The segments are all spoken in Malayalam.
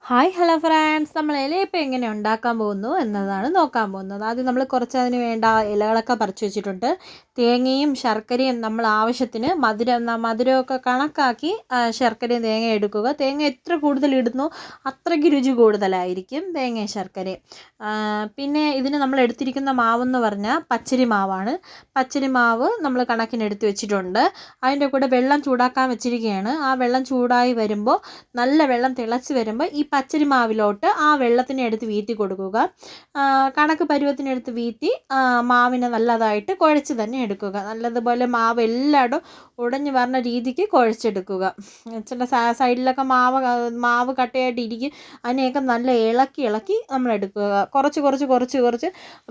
ഹായ് ഹലോ ഫ്രണ്ട്സ്, നമ്മൾ ഇലയപ്പം എങ്ങനെ ഉണ്ടാക്കാൻ പോകുന്നു എന്നതാണ് നോക്കാൻ പോകുന്നത്. ആദ്യം നമ്മൾ കുറച്ച് അതിന് വേണ്ട ഇലകളൊക്കെ പറിച്ച് വെച്ചിട്ടുണ്ട്. തേങ്ങയും ശർക്കരയും നമ്മൾ ആവശ്യത്തിന് മധുരമൊക്കെ കണക്കാക്കി ശർക്കരയും തേങ്ങയും എടുക്കുക. തേങ്ങ എത്ര കൂടുതൽ ഇടുന്നു അത്രയ്ക്ക് രുചി കൂടുതലായിരിക്കും തേങ്ങയും ശർക്കരയും. പിന്നെ ഇതിന് നമ്മൾ എടുത്തിരിക്കുന്ന മാവെന്ന് പറഞ്ഞാൽ പച്ചരി മാവാണ്. പച്ചരി മാവ് നമ്മൾ കണക്കിന് എടുത്ത് വെച്ചിട്ടുണ്ട്. അതിൻ്റെ കൂടെ വെള്ളം ചൂടാക്കാൻ വെച്ചിരിക്കുകയാണ്. ആ വെള്ളം ചൂടായി വരുമ്പോൾ, നല്ല വെള്ളം തിളച്ച് വരുമ്പോൾ ഈ പച്ചരി മാവിലോട്ട് ആ വെള്ളത്തിനെ എടുത്ത് വീത്തി കൊടുക്കുക. കണക്ക് പരുവത്തിനെടുത്ത് വീത്തി മാവിനെ നല്ലതായിട്ട് കുഴച്ച് തന്നെ എടുക്കുക. നല്ലതുപോലെ മാവ് എല്ലായിടും ഉടഞ്ഞു വരുന്ന രീതിക്ക് കുഴച്ചെടുക്കുക. ചില സൈഡിലൊക്കെ മാവ് കട്ടയായിട്ട് ഇരിക്കും. അതിനെയൊക്കെ നല്ല ഇളക്കി നമ്മൾ എടുക്കുക. കുറച്ച്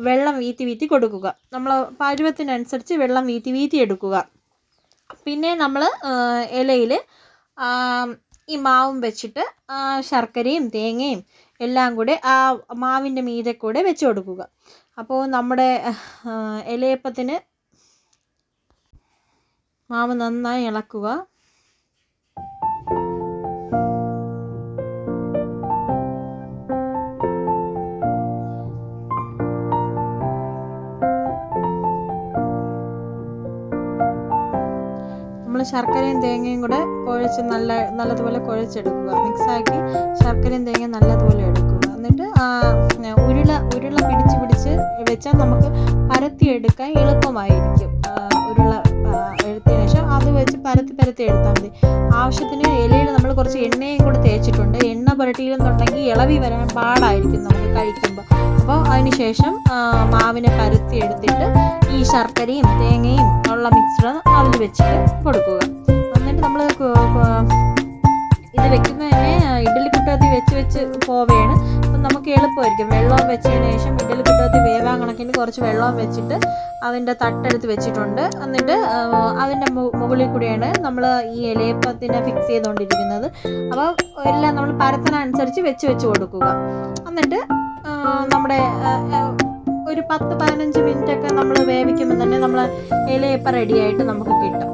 വെള്ളം വീത്തി കൊടുക്കുക. നമ്മൾ പരുവത്തിനനുസരിച്ച് വെള്ളം വീത്തി എടുക്കുക. പിന്നെ നമ്മൾ ഇലയിൽ ഈ മാവും വെച്ചിട്ട് ശർക്കരയും തേങ്ങയും എല്ലാം കൂടെ ആ മാവിൻ്റെ മീതെ കൂടെ വെച്ച് കൊടുക്കുക. അപ്പോൾ നമ്മുടെ ഇലയപ്പത്തിന് മാവ് നന്നായി ഇളക്കുക. നമ്മൾ ശർക്കരയും തേങ്ങയും കൂടെ കുഴച്ച് നല്ലതുപോലെ കുഴച്ചെടുക്കുക. മിക്സാക്കി ശർക്കരയും തേങ്ങയും നല്ലതുപോലെ എടുക്കുക. എന്നിട്ട് ഉരുള പിടിച്ച് വെച്ചാൽ നമുക്ക് പരത്തിയെടുക്കാൻ എളുപ്പമായിരിക്കും. ഉരുള എടുത്തതിന് ശേഷം അത് വെച്ച് പരത്തി എടുത്താൽ മതി. ആവശ്യത്തിന് ഇലയിൽ നമ്മൾ കുറച്ച് എണ്ണയും കൂടെ തേച്ചിട്ടുണ്ട്. എണ്ണ പുരട്ടിയിലെന്നുണ്ടെങ്കിൽ ഇളവി വരാൻ പാടായിരിക്കും നമുക്ക് കഴിക്കുമ്പോൾ. അപ്പോൾ അതിന് ശേഷം മാവിനെ പരത്തി എടുത്തിട്ട് ഈ ശർക്കരയും തേങ്ങയും ഉള്ള മിക്സ്ചർ അതിൽ വെച്ചിട്ട് കൊടുക്കുക. എന്നിട്ട് നമ്മൾ ഇത് വെക്കുന്നതിനെ ഇഡ്ഡലിക്കുട്ടകത്തിൽ വെച്ച് പോവുകയാണ്. അപ്പം നമുക്ക് എളുപ്പമായിരിക്കും. വെള്ളം വെച്ചതിന് ശേഷം ഇഡ്ഡലിക്കുട്ടകത്തിൽ വേവാൻ കണക്കിന് കുറച്ച് വെള്ളം വെച്ചിട്ട് അതിൻ്റെ തട്ടെടുത്ത് വെച്ചിട്ടുണ്ട്. എന്നിട്ട് അതിൻ്റെ മുകളിൽ കൂടിയാണ് നമ്മൾ ഈ ഇലയപ്പത്തിനെ ഫിക്സ് ചെയ്തുകൊണ്ടിരിക്കുന്നത്. അപ്പോൾ എല്ലാം നമ്മൾ പരത്തിനനുസരിച്ച് വെച്ച് കൊടുക്കുക. എന്നിട്ട് നമ്മുടെ ഒരു 10-15 മിനിറ്റൊക്കെ നമ്മൾ വേവിക്കുമ്പോൾ തന്നെ നമ്മൾ ഇലയപ്പം റെഡിയായിട്ട് നമുക്ക് കിട്ടും.